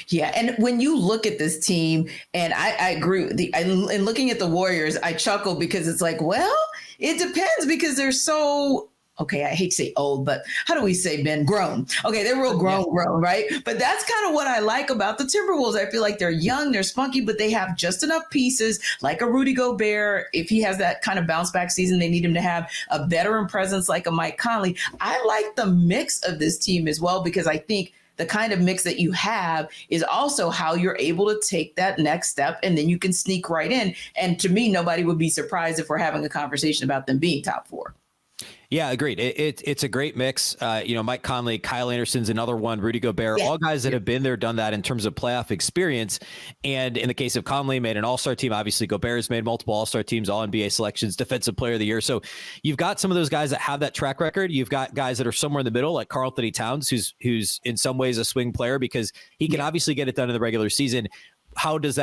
Yeah. And when you look at this team, and I agree, in looking at the Warriors, I chuckle because it's like, well, it depends, because they're so, okay, I hate to say old, but how do we say, Ben? Grown. Okay, they're real grown, right? But that's kind of what I like about the Timberwolves. I feel like they're young, they're spunky, but they have just enough pieces, like a Rudy Gobert. If he has that kind of bounce back season, they need him to have a veteran presence like a Mike Conley. I like the mix of this team as well, because I think the kind of mix that you have is also how you're able to take that next step, and then you can sneak right in. And to me, nobody would be surprised if we're having a conversation about them being top 4. Yeah, agreed. It's a great mix. Mike Conley, Kyle Anderson's another one, Rudy Gobert, all guys that have been there, done that in terms of playoff experience. And in the case of Conley, made an all-star team. Obviously, Gobert's made multiple all-star teams, all NBA selections, defensive player of the year. So you've got some of those guys that have that track record. You've got guys that are somewhere in the middle, like Karl-Anthony Towns, who's in some ways a swing player because he can obviously get it done in the regular season. How does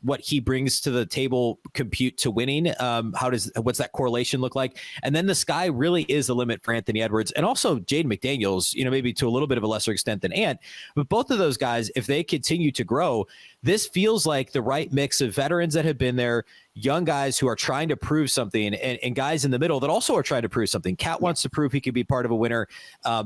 what he brings to the table compute to winning? What's that correlation look like? And then the sky really is the limit for Anthony Edwards and also Jaden McDaniels, maybe to a little bit of a lesser extent than Ant. But both of those guys, if they continue to grow, this feels like the right mix of veterans that have been there, young guys who are trying to prove something, and guys in the middle that also are trying to prove something. Cat wants to prove he could be part of a winner.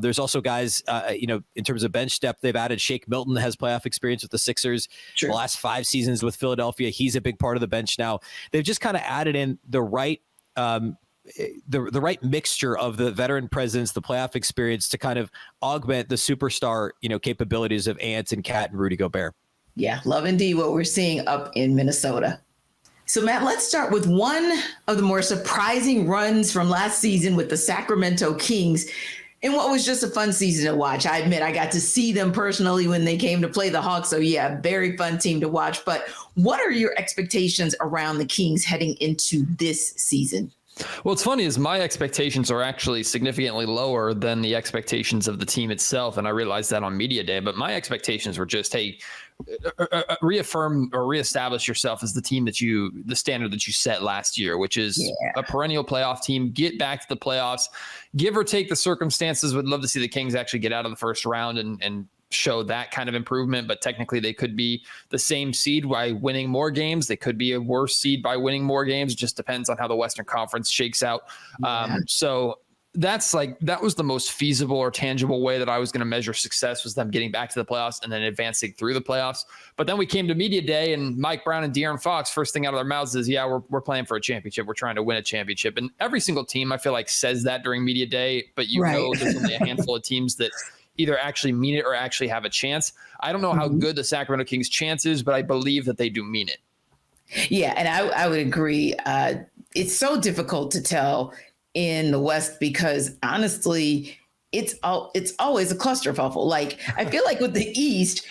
There's also guys, in terms of bench depth, they've added Shake Milton, has playoff experience with the Sixers. The last 5 seasons with Philadelphia, he's a big part of the bench now. They've just kind of added in the right the right mixture of the veteran presence, the playoff experience to kind of augment the superstar, capabilities of Ant and Cat and Rudy Gobert. Yeah, love indeed what we're seeing up in Minnesota. So, Matt, let's start with one of the more surprising runs from last season with the Sacramento Kings in what was just a fun season to watch. I admit I got to see them personally when they came to play the Hawks. So, yeah, very fun team to watch. But what are your expectations around the Kings heading into this season? Well, what's funny is my expectations are actually significantly lower than the expectations of the team itself. And I realized that on media day, but my expectations were just, hey, reaffirm or reestablish yourself as the team the standard that you set last year, which is a perennial playoff team. Get back to the playoffs, give or take the circumstances. Would love to see the Kings actually get out of the first round and show that kind of improvement, but technically they could be the same seed by winning more games. They could be a worse seed by winning more games. It just depends on how the Western Conference shakes out. So that was the most feasible or tangible way that I was going to measure success, was them getting back to the playoffs and then advancing through the playoffs. But then we came to media day, and Mike Brown and De'Aaron Fox, first thing out of their mouths is, we're playing for a championship. We're trying to win a championship. And every single team, I feel like, says that during media day, but know there's only a handful of teams that either actually mean it or actually have a chance. I don't know how good the Sacramento Kings chance is, but I believe that they do mean it. Yeah, and I would agree. It's so difficult to tell in the West because honestly, it's always a clusterfuffle. Like, I feel like with the East,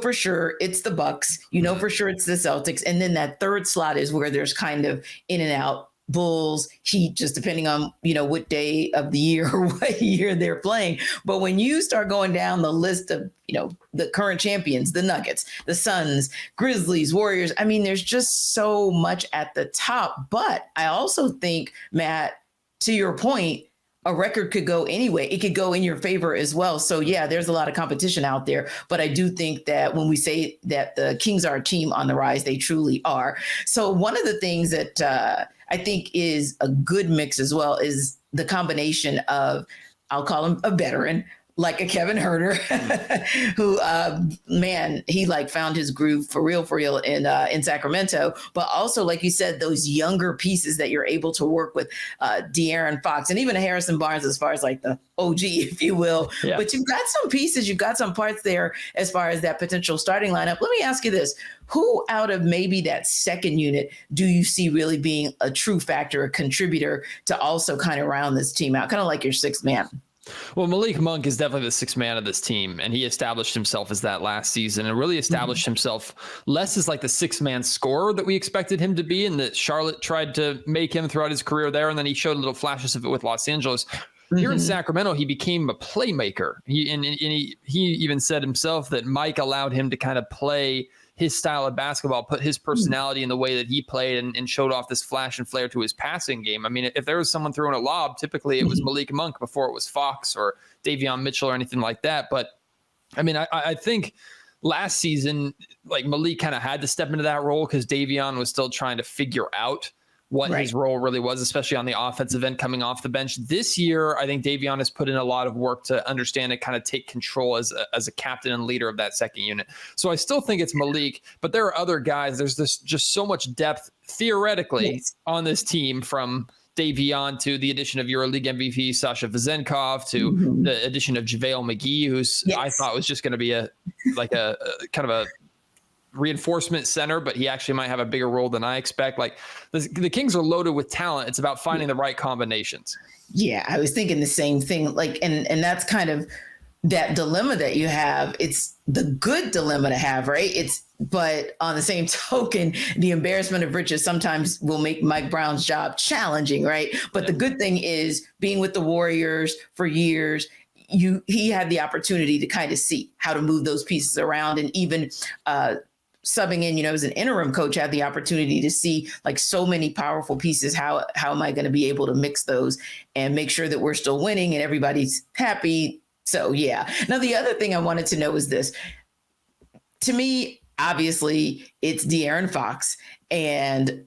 for sure it's the Bucks, for sure it's the Celtics, and then that third slot is where there's kind of in and out. Bulls, Heat, just depending on, what day of the year or what year they're playing. But when you start going down the list of, the current champions, the Nuggets, the Suns, Grizzlies, Warriors, I mean, there's just so much at the top. But I also think, Matt, to your point, a record could go anyway. It could go in your favor as well. So yeah, there's a lot of competition out there, but I do think that when we say that the Kings are a team on the rise, they truly are. So one of the things that I think is a good mix as well is the combination of, I'll call him a veteran, like a Kevin Huerter, who, he found his groove for real in Sacramento. But also, like you said, those younger pieces that you're able to work with, De'Aaron Fox, and even a Harrison Barnes, as far as like the OG, if you will. Yeah. But you've got some pieces, you've got some parts there as far as that potential starting lineup. Let me ask you this. Who out of maybe that second unit do you see really being a true factor, a contributor to also kind of round this team out, kind of like your sixth man? Well, Malik Monk is definitely the sixth man of this team, and he established himself as that last season and really established himself less as like the six-man scorer that we expected him to be, and that Charlotte tried to make him throughout his career there, and then he showed little flashes of it with Los Angeles. Here in Sacramento, he became a playmaker. He even said himself that Mike allowed him to kind of play his style of basketball, put his personality in the way that he played, and showed off this flash and flare to his passing game. I mean, if there was someone throwing a lob, typically it was Malik Monk before it was Fox or Davion Mitchell or anything like that. But I mean, I think last season, like, Malik kind of had to step into that role because Davion was still trying to figure out what his role really was, especially on the offensive end coming off the bench. This year, I think Davion has put in a lot of work to understand and kind of take control as a captain and leader of that second unit. So I still think it's Malik, but there are other guys. There's just so much depth theoretically on this team, from Davion to the addition of EuroLeague MVP Sasha Vezenkov to the addition of JaVale McGee, who's I thought was just going to be a kind of a reinforcement center, but he actually might have a bigger role than I expect. Like, the Kings are loaded with talent. It's about finding the right combinations. Yeah, I was thinking the same thing. Like, and that's kind of that dilemma that you have. It's the good dilemma to have, right? But on the same token, the embarrassment of riches sometimes will make Mike Brown's job challenging, right? But the good thing is, being with the Warriors for years, he had the opportunity to kind of see how to move those pieces around, and even subbing in, as an interim coach, had the opportunity to see like so many powerful pieces. How am I going to be able to mix those and make sure that we're still winning and everybody's happy? So, yeah. Now, the other thing I wanted to know is this. To me, obviously, it's De'Aaron Fox, and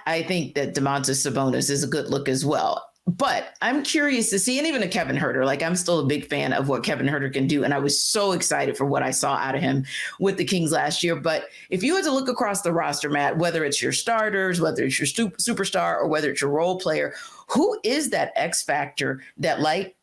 I think that Domantas Sabonis is a good look as well. But I'm curious to see, and even a Kevin Huerter, like, I'm still a big fan of what Kevin Huerter can do. And I was so excited for what I saw out of him with the Kings last year. But if you had to look across the roster, Matt, whether it's your starters, whether it's your superstar, or whether it's your role player, who is that X factor that, like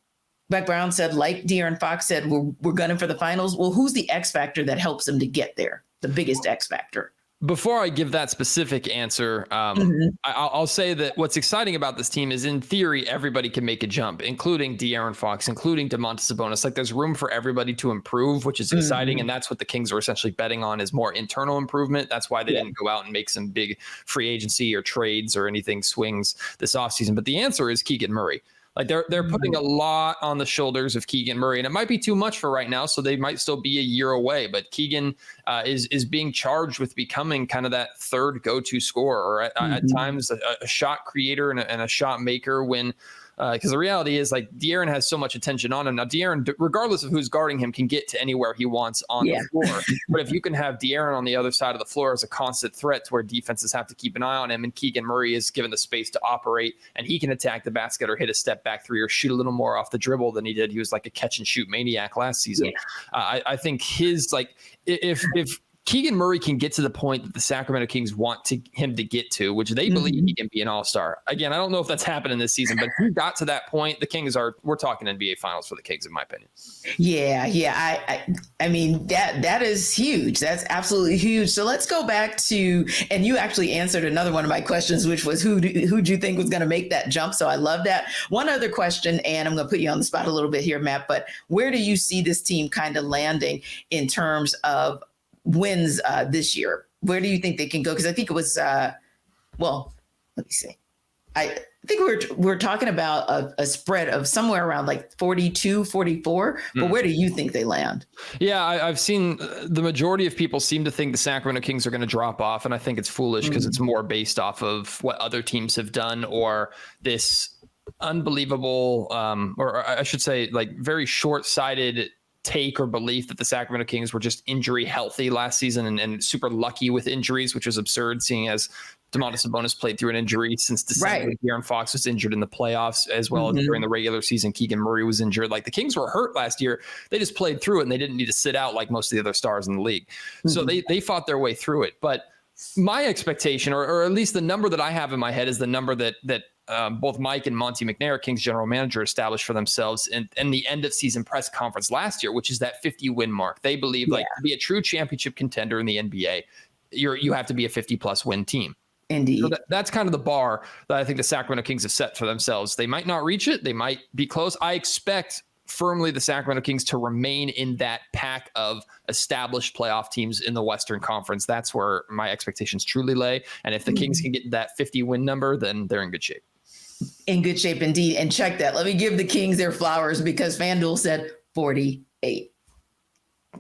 Mike Brown said, like De'Aaron Fox said, we're gunning for the finals? Well, who's the X factor that helps them to get there? The biggest X factor? Before I give that specific answer, I'll say that what's exciting about this team is, in theory, everybody can make a jump, including De'Aaron Fox, including Domantas Sabonis. Like, there's room for everybody to improve, which is exciting, and that's what the Kings are essentially betting on, is more internal improvement. That's why they didn't go out and make some big free agency or trades or anything swings this offseason. But the answer is Keegan Murray. Like, they're putting a lot on the shoulders of Keegan Murray, and it might be too much for right now, so they might still be a year away. But Keegan is being charged with becoming kind of that third go-to scorer, or at times a shot creator and a shot maker when because the reality is, like, De'Aaron has so much attention on him. Now, De'Aaron, regardless of who's guarding him, can get to anywhere he wants on the floor. But if you can have De'Aaron on the other side of the floor as a constant threat to where defenses have to keep an eye on him, and Keegan Murray is given the space to operate, and he can attack the basket or hit a step back three or shoot a little more off the dribble than he did. He was like a catch and shoot maniac last season. I think his, like, if Keegan Murray can get to the point that the Sacramento Kings want him to get to, which they believe he can be an all-star. Again, I don't know if that's happening this season, but if he got to that point, the Kings we're talking NBA Finals for the Kings, in my opinion. I mean, that is huge. That's absolutely huge. So let's go back to, and you actually answered another one of my questions, which was who do you think was going to make that jump? So I love that. One other question, and I'm going to put you on the spot a little bit here, Matt, but where do you see this team kind of landing in terms of wins this year? Where do you think they can go? Because I think it was, let me see. I think we're talking about a spread of somewhere around like 42, 44. But where do you think they land? Yeah, I've seen the majority of people seem to think the Sacramento Kings are going to drop off. And I think it's foolish because it's more based off of what other teams have done, or this unbelievable, or I should say, like, very short-sighted take or belief that the Sacramento Kings were just injury healthy last season and super lucky with injuries, which was absurd, seeing as Domantas Sabonis played through an injury since December. Right. De'Aaron Fox was injured in the playoffs, as well as during the regular season. Keegan Murray was injured. Like, the Kings were hurt last year. They just played through it, and they didn't need to sit out like most of the other stars in the league. So they fought their way through it. But my expectation, or at least the number that I have in my head, is the number that both Mike and Monty McNair, Kings general manager, established for themselves in the end of season press conference last year, which is that 50 win mark. They believe like to be a true championship contender in the NBA, you have to be a 50 plus win team. Indeed. So that's kind of the bar that I think the Sacramento Kings have set for themselves. They might not reach it. They might be close. I expect firmly the Sacramento Kings to remain in that pack of established playoff teams in the Western Conference. That's where my expectations truly lay. And if the Kings can get that 50 win number, then they're in good shape. In good shape indeed. And check that. Let me give the Kings their flowers, because FanDuel said 48.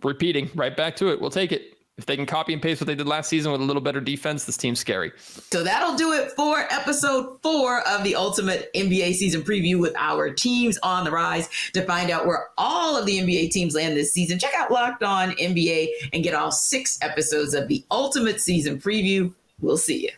Repeating right back to it. We'll take it. If they can copy and paste what they did last season with a little better defense, this team's scary. So that'll do it for episode 4 of the Ultimate NBA Season Preview with our teams on the rise. To find out where all of the NBA teams land this season, check out Locked On NBA and get all 6 episodes of the Ultimate Season Preview. We'll see you.